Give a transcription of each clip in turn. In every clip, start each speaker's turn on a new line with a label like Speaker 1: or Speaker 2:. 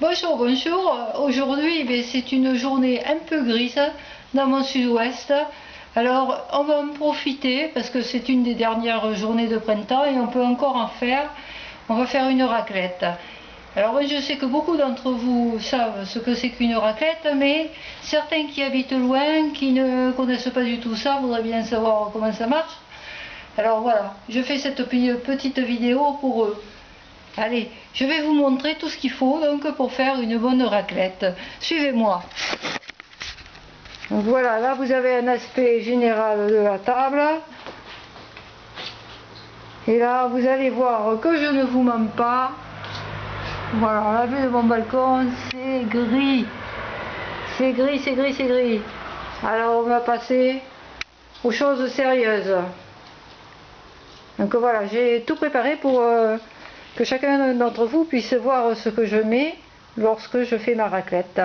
Speaker 1: Bonjour, bonjour. Aujourd'hui, c'est une journée un peu grise dans mon sud-ouest. Alors, on va en profiter parce que c'est une des dernières journées de printemps et on peut encore en faire. On va faire une raclette. Alors, moi, je sais que beaucoup d'entre vous savent ce que c'est qu'une raclette, mais certains qui habitent loin, qui ne connaissent pas du tout ça, voudraient bien savoir comment ça marche. Alors voilà, je fais cette petite vidéo pour eux. Allez, je vais vous montrer tout ce qu'il faut donc pour faire une bonne raclette. Suivez-moi. Donc voilà, là vous avez un aspect général de la table. Et là vous allez voir que je ne vous mens pas. Voilà, la vue de mon balcon, c'est gris. C'est gris, c'est gris, c'est gris. Alors on va passer aux choses sérieuses. Donc voilà, j'ai tout préparé pour que chacun d'entre vous puisse voir ce que je mets lorsque je fais ma raclette.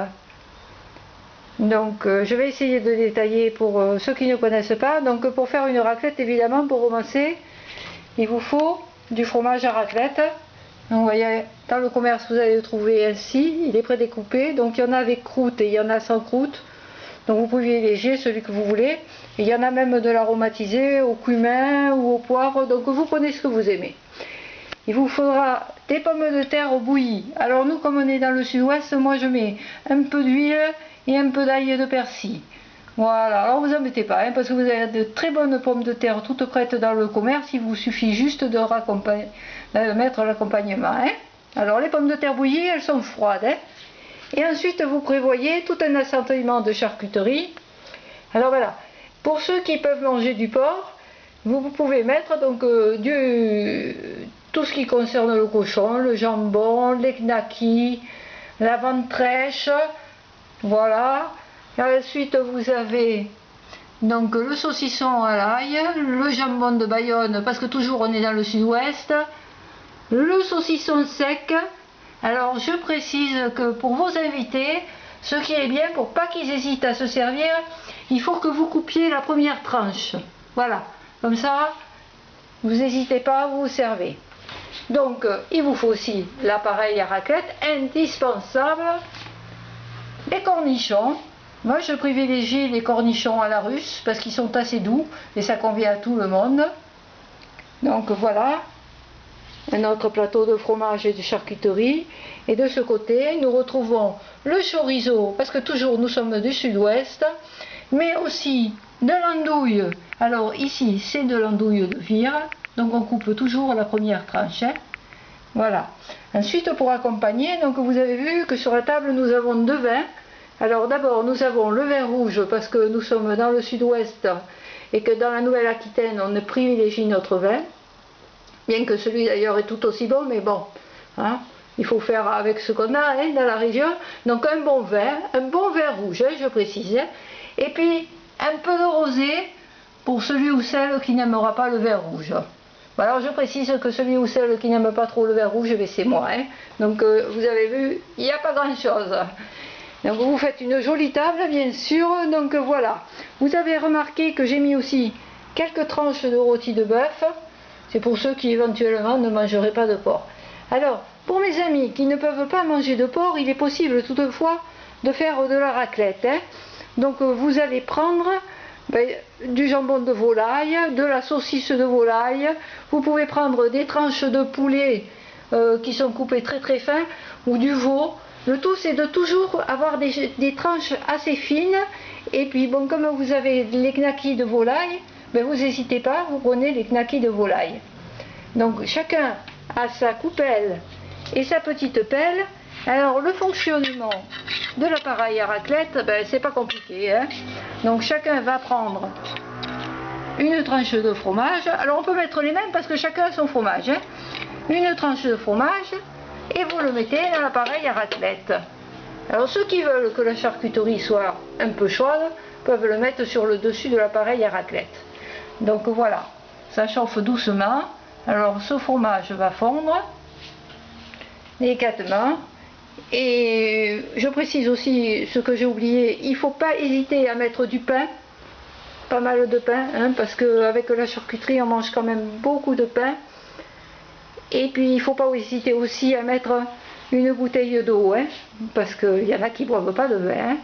Speaker 1: Donc je vais essayer de détailler pour ceux qui ne connaissent pas. Donc pour faire une raclette, évidemment, pour commencer, il vous faut du fromage à raclette. Donc, vous voyez, dans le commerce vous allez le trouver ainsi, il est prédécoupé. Donc il y en a avec croûte et il y en a sans croûte. Donc vous pouvez léger celui que vous voulez. Et il y en a même de l'aromatisé au cumin ou au poivre. Donc vous prenez ce que vous aimez. Il vous faudra des pommes de terre bouillies. Alors nous, comme on est dans le sud-ouest, moi je mets un peu d'huile et un peu d'ail de persil. Voilà, alors vous embêtez pas, hein, parce que vous avez de très bonnes pommes de terre toutes prêtes dans le commerce. Il vous suffit juste de mettre l'accompagnement. Hein. Alors les pommes de terre bouillies, elles sont froides. Hein. Et ensuite vous prévoyez tout un assaisonnement de charcuterie. Alors voilà, pour ceux qui peuvent manger du porc, vous pouvez mettre donc tout ce qui concerne le cochon, le jambon, les knackis, la ventrèche, voilà. Et ensuite vous avez donc le saucisson à l'ail, le jambon de Bayonne, parce que toujours on est dans le sud-ouest, le saucisson sec. Alors je précise que pour vos invités, ce qui est bien, pour pas qu'ils hésitent à se servir, il faut que vous coupiez la première tranche. Voilà, comme ça, vous n'hésitez pas à vous servir. Donc, il vous faut aussi l'appareil à raclette, indispensable, les cornichons. Moi, je privilégie les cornichons à la russe parce qu'ils sont assez doux et ça convient à tout le monde. Donc voilà, un autre plateau de fromage et de charcuterie. Et de ce côté, nous retrouvons le chorizo, parce que toujours nous sommes du sud-ouest, mais aussi de l'andouille. Alors ici, c'est de l'andouille de vire. Donc on coupe toujours la première tranche. Hein. Voilà. Ensuite, pour accompagner, donc vous avez vu que sur la table, nous avons deux vins. Alors d'abord, nous avons le vin rouge, parce que nous sommes dans le sud-ouest et que dans la Nouvelle-Aquitaine, on privilégie notre vin. Bien que celui d'ailleurs est tout aussi bon, mais bon, hein, il faut faire avec ce qu'on a hein, dans la région. Donc un bon vin rouge, hein, je précise. Et puis un peu de rosé pour celui ou celle qui n'aimera pas le vin rouge. Alors je précise que celui ou celle qui n'aime pas trop le vin rouge, c'est moi. Hein. Donc vous avez vu, il n'y a pas grand chose. Donc vous faites une jolie table, bien sûr. Donc voilà. Vous avez remarqué que j'ai mis aussi quelques tranches de rôti de bœuf. C'est pour ceux qui éventuellement ne mangeraient pas de porc. Alors, pour mes amis qui ne peuvent pas manger de porc, il est possible toutefois de faire de la raclette. Hein. Donc vous allez prendre du jambon de volaille, de la saucisse de volaille. Vous pouvez prendre des tranches de poulet qui sont coupées très très fin, ou du veau. Le tout c'est de toujours avoir des tranches assez fines. Et puis bon, comme vous avez les knackis de volaille, vous n'hésitez pas, vous prenez les knackis de volaille. Donc chacun a sa coupelle et sa petite pelle. Alors le fonctionnement de l'appareil à raclette, c'est pas compliqué. Hein. Donc chacun va prendre une tranche de fromage. Alors on peut mettre les mêmes parce que chacun a son fromage. Hein. Une tranche de fromage et vous le mettez dans l'appareil à raclette. Alors ceux qui veulent que la charcuterie soit un peu chaude peuvent le mettre sur le dessus de l'appareil à raclette. Donc voilà, ça chauffe doucement. Alors ce fromage va fondre délicatement. Et je précise aussi ce que j'ai oublié, il ne faut pas hésiter à mettre du pain, pas mal de pain, hein, parce qu'avec la charcuterie on mange quand même beaucoup de pain. Et puis il ne faut pas hésiter aussi à mettre une bouteille d'eau, hein, parce qu'il y en a qui ne boivent pas de vin. Hein.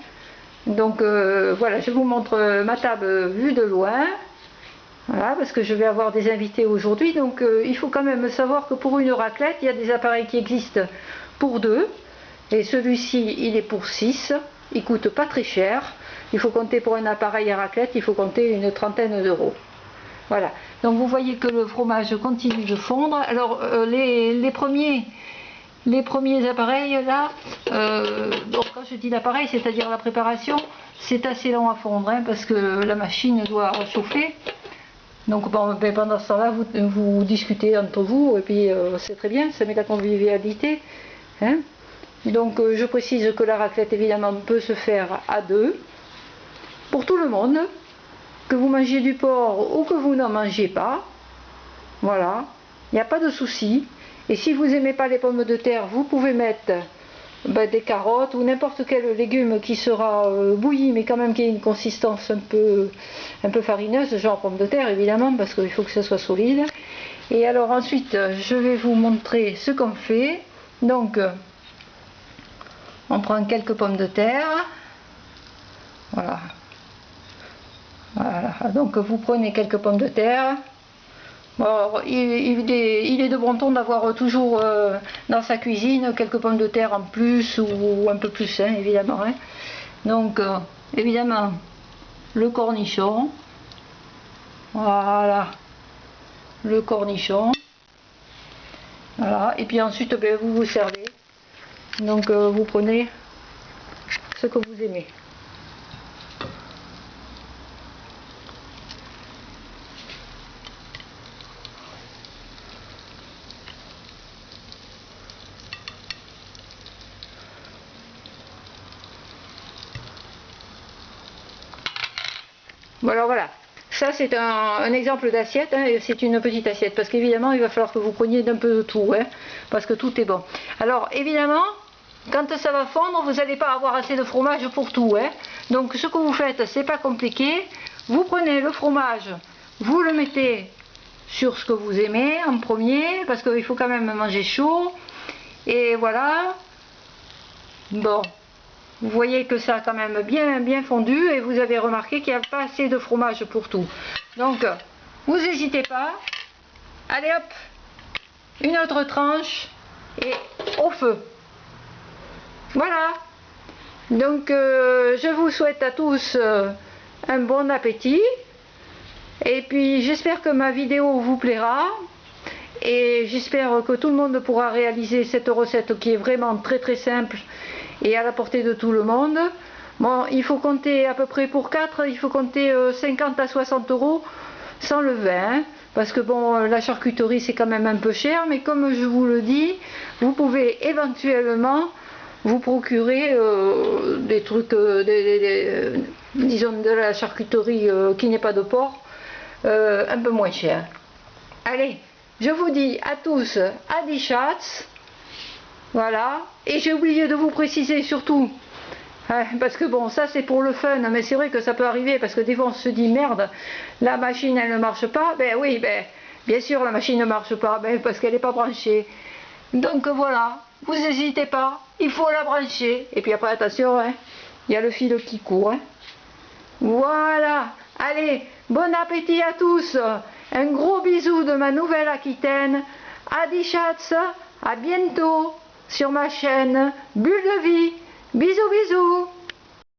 Speaker 1: Donc voilà, je vous montre ma table vue de loin. Voilà, parce que je vais avoir des invités aujourd'hui. Donc il faut quand même savoir que pour une raclette, il y a des appareils qui existent pour 2. Et celui-ci, il est pour 6. Il coûte pas très cher. Il faut compter pour un appareil à raclette, il faut compter une trentaine d'euros. Voilà. Donc vous voyez que le fromage continue de fondre. Alors les premiers appareils là, bon, quand je dis l'appareil, c'est-à-dire la préparation, c'est assez long à fondre, hein, parce que la machine doit chauffer. Donc bon, ben, pendant ce temps-là, vous discutez entre vous, et puis c'est très bien, ça met la convivialité. Hein. Donc je précise que la raclette évidemment peut se faire à 2, pour tout le monde, que vous mangiez du porc ou que vous n'en mangez pas. Voilà, il n'y a pas de souci. Et si vous n'aimez pas les pommes de terre, vous pouvez mettre des carottes ou n'importe quel légume qui sera bouilli, mais quand même qui ait une consistance un peu farineuse, genre pommes de terre évidemment, parce qu'il faut que ça soit solide. Et alors ensuite, je vais vous montrer ce qu'on fait. Donc, on prend quelques pommes de terre. Voilà. Voilà. Donc vous prenez quelques pommes de terre. Bon, il est de bon ton d'avoir toujours dans sa cuisine quelques pommes de terre en plus ou un peu plus, hein, évidemment. Hein. Donc, évidemment, le cornichon. Voilà, le cornichon. Voilà, et puis ensuite, ben, vous vous servez. Donc, vous prenez ce que vous aimez. Bon alors voilà, ça c'est un exemple d'assiette, hein, c'est une petite assiette, parce qu'évidemment il va falloir que vous preniez d'un peu de tout, hein, parce que tout est bon. Alors évidemment, quand ça va fondre, vous n'allez pas avoir assez de fromage pour tout, hein. Donc ce que vous faites, c'est pas compliqué, vous prenez le fromage, vous le mettez sur ce que vous aimez en premier, parce qu'il faut quand même manger chaud, et voilà, bon. Vous voyez que ça a quand même bien fondu et vous avez remarqué qu'il n'y a pas assez de fromage pour tout. Donc, vous n'hésitez pas. Allez hop, une autre tranche et au feu. Voilà. Donc, je vous souhaite à tous un bon appétit. Et puis, j'espère que ma vidéo vous plaira. Et j'espère que tout le monde pourra réaliser cette recette qui est vraiment très simple et à la portée de tout le monde. Bon, il faut compter à peu près pour 4, il faut compter 50 à 60 euros sans le vin, hein, parce que bon, la charcuterie c'est quand même un peu cher, mais comme je vous le dis, vous pouvez éventuellement vous procurer des trucs, disons de la charcuterie qui n'est pas de porc, un peu moins cher. Allez, je vous dis à tous, à die Schatz. Voilà, et j'ai oublié de vous préciser surtout, hein, parce que bon, ça c'est pour le fun, mais c'est vrai que ça peut arriver, parce que des fois on se dit merde, la machine elle ne marche pas, ben oui, ben bien sûr la machine ne marche pas, ben, parce qu'elle n'est pas branchée. Donc voilà, vous n'hésitez pas, il faut la brancher, et puis après attention, hein, il y a le fil qui court. Hein. Voilà, allez, bon appétit à tous, un gros bisou de ma Nouvelle-Aquitaine, à die Schatz, à bientôt sur ma chaîne Bulle de Vie. Bisous bisous.